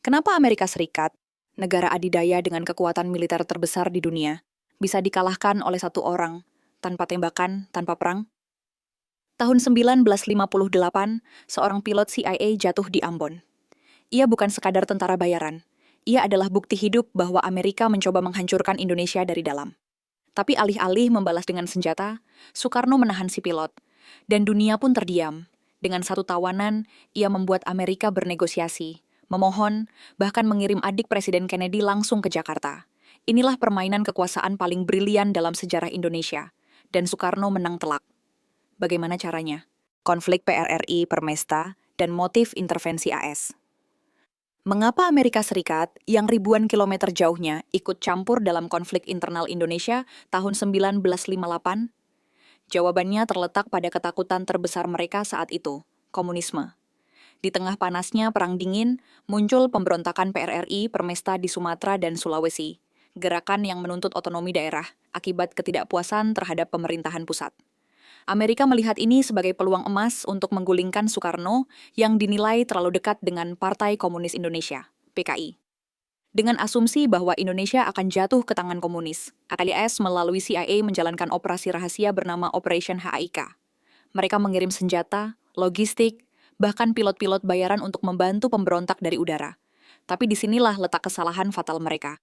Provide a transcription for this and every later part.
Kenapa Amerika Serikat, negara adidaya dengan kekuatan militer terbesar di dunia, bisa dikalahkan oleh satu orang, tanpa tembakan, tanpa perang? Tahun 1958, seorang pilot CIA jatuh di Ambon. Ia bukan sekadar tentara bayaran. Ia adalah bukti hidup bahwa Amerika mencoba menghancurkan Indonesia dari dalam. Tapi alih-alih membalas dengan senjata, Soekarno menahan si pilot. Dan dunia pun terdiam. Dengan satu tawanan, ia membuat Amerika bernegosiasi, memohon, bahkan mengirim adik Presiden Kennedy langsung ke Jakarta. Inilah permainan kekuasaan paling brilian dalam sejarah Indonesia. Dan Soekarno menang telak. Bagaimana caranya? Konflik PRRI, Permesta, dan motif intervensi AS. Mengapa Amerika Serikat, yang ribuan kilometer jauhnya, ikut campur dalam konflik internal Indonesia tahun 1958? Jawabannya terletak pada ketakutan terbesar mereka saat itu, komunisme. Di tengah panasnya Perang Dingin, muncul pemberontakan PRRI Permesta di Sumatera dan Sulawesi, gerakan yang menuntut otonomi daerah akibat ketidakpuasan terhadap pemerintahan pusat. Amerika melihat ini sebagai peluang emas untuk menggulingkan Soekarno yang dinilai terlalu dekat dengan Partai Komunis Indonesia, PKI. Dengan asumsi bahwa Indonesia akan jatuh ke tangan komunis, AKS melalui CIA menjalankan operasi rahasia bernama Operation HIK. Mereka mengirim senjata, logistik, bahkan pilot-pilot bayaran untuk membantu pemberontak dari udara. Tapi disinilah letak kesalahan fatal mereka.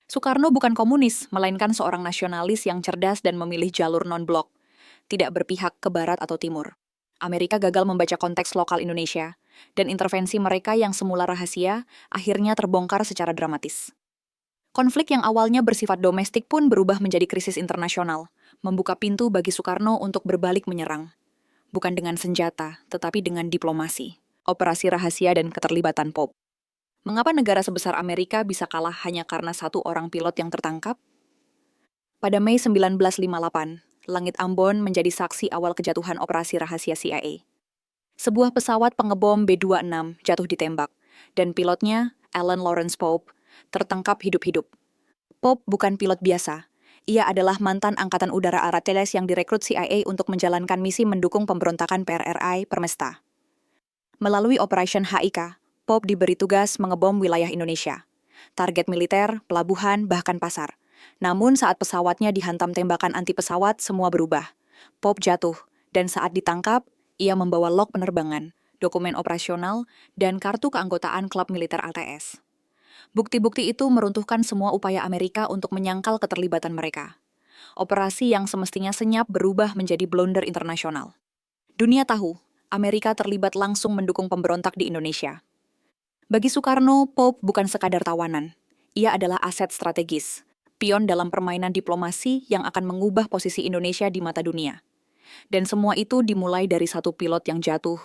Soekarno bukan komunis, melainkan seorang nasionalis yang cerdas dan memilih jalur non-blok, tidak berpihak ke barat atau timur. Amerika gagal membaca konteks lokal Indonesia, dan intervensi mereka yang semula rahasia akhirnya terbongkar secara dramatis. Konflik yang awalnya bersifat domestik pun berubah menjadi krisis internasional, membuka pintu bagi Soekarno untuk berbalik menyerang. Bukan dengan senjata, tetapi dengan diplomasi, operasi rahasia dan keterlibatan POP. Mengapa negara sebesar Amerika bisa kalah hanya karena satu orang pilot yang tertangkap? Pada Mei 1958, langit Ambon menjadi saksi awal kejatuhan operasi rahasia CIA. Sebuah pesawat pengebom B-26 jatuh ditembak, dan pilotnya, Alan Lawrence Pope, tertangkap hidup-hidup. Pope bukan pilot biasa. Ia adalah mantan Angkatan Udara Arateles yang direkrut CIA untuk menjalankan misi mendukung pemberontakan PRRI Permesta. Melalui Operation HIK, Pope diberi tugas mengebom wilayah Indonesia. Target militer, pelabuhan, bahkan pasar. Namun saat pesawatnya dihantam tembakan anti pesawat, semua berubah. Pope jatuh, dan saat ditangkap, ia membawa log penerbangan, dokumen operasional, dan kartu keanggotaan klub militer ATS. Bukti-bukti itu meruntuhkan semua upaya Amerika untuk menyangkal keterlibatan mereka. Operasi yang semestinya senyap berubah menjadi blunder internasional. Dunia tahu, Amerika terlibat langsung mendukung pemberontak di Indonesia. Bagi Soekarno, Pope bukan sekadar tawanan. Ia adalah aset strategis, pion dalam permainan diplomasi yang akan mengubah posisi Indonesia di mata dunia. Dan semua itu dimulai dari satu pilot yang jatuh,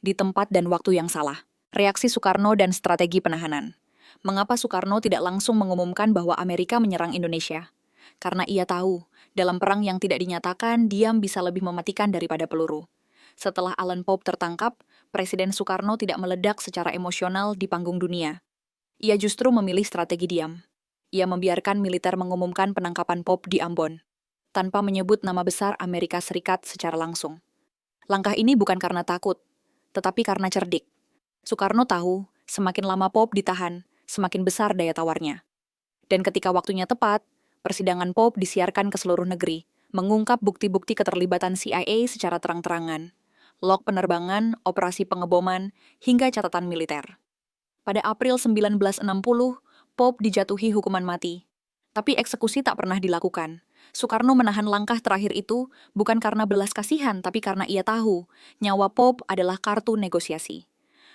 di tempat dan waktu yang salah. Reaksi Soekarno dan strategi penahanan. Mengapa Soekarno tidak langsung mengumumkan bahwa Amerika menyerang Indonesia? Karena ia tahu, dalam perang yang tidak dinyatakan, diam bisa lebih mematikan daripada peluru. Setelah Alan Pope tertangkap, Presiden Soekarno tidak meledak secara emosional di panggung dunia. Ia justru memilih strategi diam. Ia membiarkan militer mengumumkan penangkapan Pope di Ambon, tanpa menyebut nama besar Amerika Serikat secara langsung. Langkah ini bukan karena takut, tetapi karena cerdik. Soekarno tahu, semakin lama Pope ditahan, semakin besar daya tawarnya. Dan ketika waktunya tepat, persidangan Pope disiarkan ke seluruh negeri, mengungkap bukti-bukti keterlibatan CIA secara terang-terangan, log penerbangan, operasi pengeboman, hingga catatan militer. Pada April 1960, Pope dijatuhi hukuman mati. Tapi eksekusi tak pernah dilakukan. Soekarno menahan langkah terakhir itu bukan karena belas kasihan, tapi karena ia tahu nyawa Pope adalah kartu negosiasi.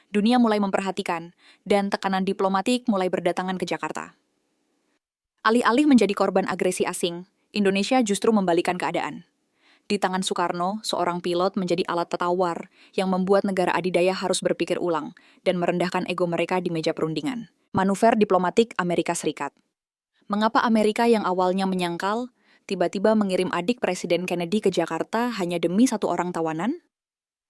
Dunia mulai memperhatikan, dan tekanan diplomatik mulai berdatangan ke Jakarta. Alih-alih menjadi korban agresi asing, Indonesia justru membalikan keadaan. Di tangan Soekarno, seorang pilot menjadi alat tertawar yang membuat negara adidaya harus berpikir ulang dan merendahkan ego mereka di meja perundingan. Manuver diplomatik Amerika Serikat. Mengapa Amerika yang awalnya menyangkal, tiba-tiba mengirim adik Presiden Kennedy ke Jakarta hanya demi satu orang tawanan?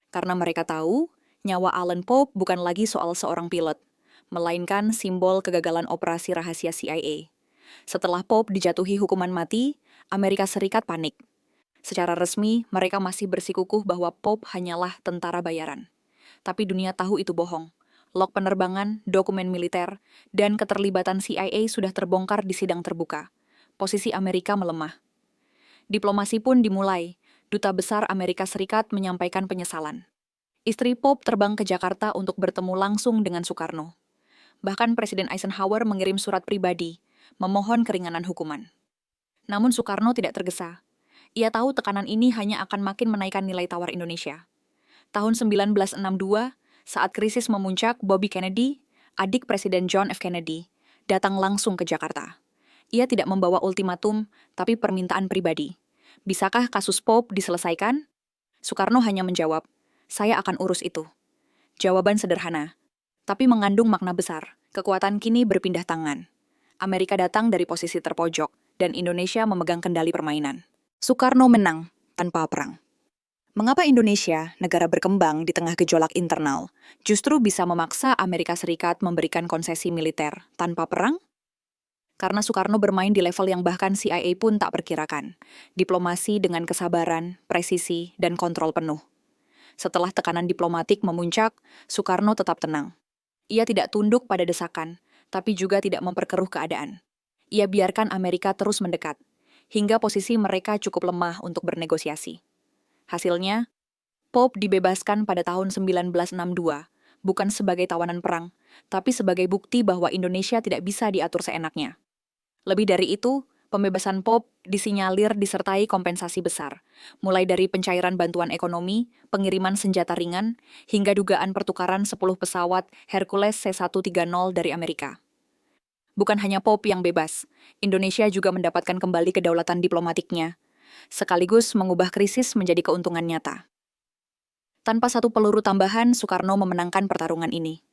Karena mereka tahu, nyawa Alan Pope bukan lagi soal seorang pilot, melainkan simbol kegagalan operasi rahasia CIA. Setelah Pope dijatuhi hukuman mati, Amerika Serikat panik. Secara resmi, mereka masih bersikukuh bahwa Pope hanyalah tentara bayaran. Tapi dunia tahu itu bohong. log penerbangan, dokumen militer, dan keterlibatan CIA sudah terbongkar di sidang terbuka. Posisi Amerika melemah. Diplomasi pun dimulai. Duta Besar Amerika Serikat menyampaikan penyesalan. Istri Pope terbang ke Jakarta untuk bertemu langsung dengan Soekarno. Bahkan Presiden Eisenhower mengirim surat pribadi, memohon keringanan hukuman. Namun Soekarno tidak tergesa. Ia tahu tekanan ini hanya akan makin menaikkan nilai tawar Indonesia. Tahun 1962, saat krisis memuncak, Bobby Kennedy, adik Presiden John F. Kennedy, datang langsung ke Jakarta. Ia tidak membawa ultimatum, tapi permintaan pribadi. Bisakah kasus Pope diselesaikan? Soekarno hanya menjawab, saya akan urus itu. Jawaban sederhana, tapi mengandung makna besar. Kekuatan kini berpindah tangan. Amerika datang dari posisi terpojok, dan Indonesia memegang kendali permainan. Soekarno menang tanpa perang. Mengapa Indonesia, negara berkembang di tengah gejolak internal, justru bisa memaksa Amerika Serikat memberikan konsesi militer tanpa perang? Karena Soekarno bermain di level yang bahkan CIA pun tak perkirakan. Diplomasi dengan kesabaran, presisi, dan kontrol penuh. Setelah tekanan diplomatik memuncak, Soekarno tetap tenang. Ia tidak tunduk pada desakan, tapi juga tidak memperkeruh keadaan. Ia biarkan Amerika terus mendekat, hingga posisi mereka cukup lemah untuk bernegosiasi. Hasilnya, Pope dibebaskan pada tahun 1962, bukan sebagai tawanan perang, tapi sebagai bukti bahwa Indonesia tidak bisa diatur seenaknya. Lebih dari itu, pembebasan Pope disinyalir disertai kompensasi besar, mulai dari pencairan bantuan ekonomi, pengiriman senjata ringan, hingga dugaan pertukaran 10 pesawat Hercules C-130 dari Amerika. Bukan hanya Pope yang bebas, Indonesia juga mendapatkan kembali kedaulatan diplomatiknya, sekaligus mengubah krisis menjadi keuntungan nyata. Tanpa satu peluru tambahan, Soekarno memenangkan pertarungan ini.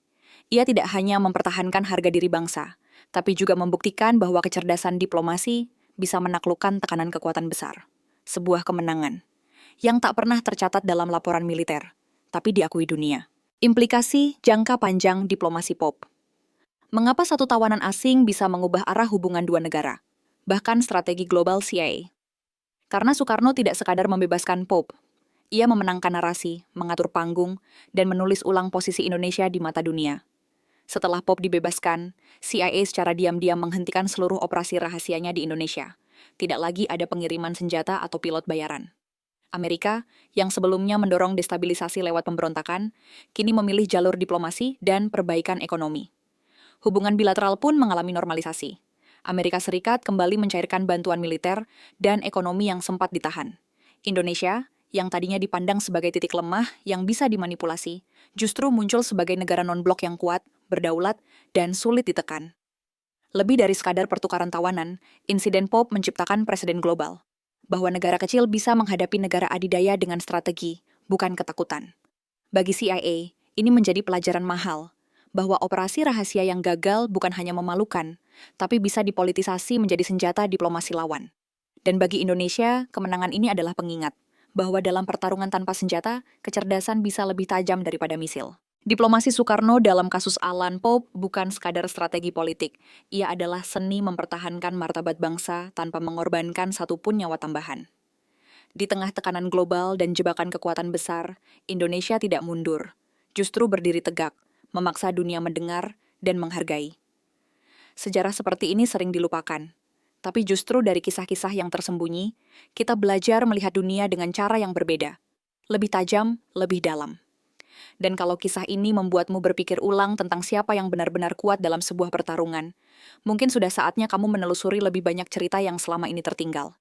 Ia tidak hanya mempertahankan harga diri bangsa, tapi juga membuktikan bahwa kecerdasan diplomasi bisa menaklukkan tekanan kekuatan besar. Sebuah kemenangan yang tak pernah tercatat dalam laporan militer, tapi diakui dunia. Implikasi jangka panjang diplomasi Pope. Mengapa satu tawanan asing bisa mengubah arah hubungan dua negara, bahkan strategi global CIA? Karena Soekarno tidak sekadar membebaskan Pope, ia memenangkan narasi, mengatur panggung, dan menulis ulang posisi Indonesia di mata dunia. Setelah Pope dibebaskan, CIA secara diam-diam menghentikan seluruh operasi rahasianya di Indonesia. Tidak lagi ada pengiriman senjata atau pilot bayaran. Amerika, yang sebelumnya mendorong destabilisasi lewat pemberontakan, kini memilih jalur diplomasi dan perbaikan ekonomi. Hubungan bilateral pun mengalami normalisasi. Amerika Serikat kembali mencairkan bantuan militer dan ekonomi yang sempat ditahan. Indonesia, yang tadinya dipandang sebagai titik lemah yang bisa dimanipulasi, justru muncul sebagai negara non-blok yang kuat, berdaulat, dan sulit ditekan. Lebih dari sekadar pertukaran tawanan, insiden Pope menciptakan presiden global, bahwa negara kecil bisa menghadapi negara adidaya dengan strategi, bukan ketakutan. Bagi CIA, ini menjadi pelajaran mahal, bahwa operasi rahasia yang gagal bukan hanya memalukan, tapi bisa dipolitisasi menjadi senjata diplomasi lawan. Dan bagi Indonesia, kemenangan ini adalah pengingat, bahwa dalam pertarungan tanpa senjata, kecerdasan bisa lebih tajam daripada misil. Diplomasi Soekarno dalam kasus Alan Pope bukan sekadar strategi politik. Ia adalah seni mempertahankan martabat bangsa tanpa mengorbankan satupun nyawa tambahan. Di tengah tekanan global dan jebakan kekuatan besar, Indonesia tidak mundur, justru berdiri tegak, memaksa dunia mendengar dan menghargai. Sejarah seperti ini sering dilupakan. Tapi justru dari kisah-kisah yang tersembunyi, kita belajar melihat dunia dengan cara yang berbeda. Lebih tajam, lebih dalam. Dan kalau kisah ini membuatmu berpikir ulang tentang siapa yang benar-benar kuat dalam sebuah pertarungan, mungkin sudah saatnya kamu menelusuri lebih banyak cerita yang selama ini tertinggal.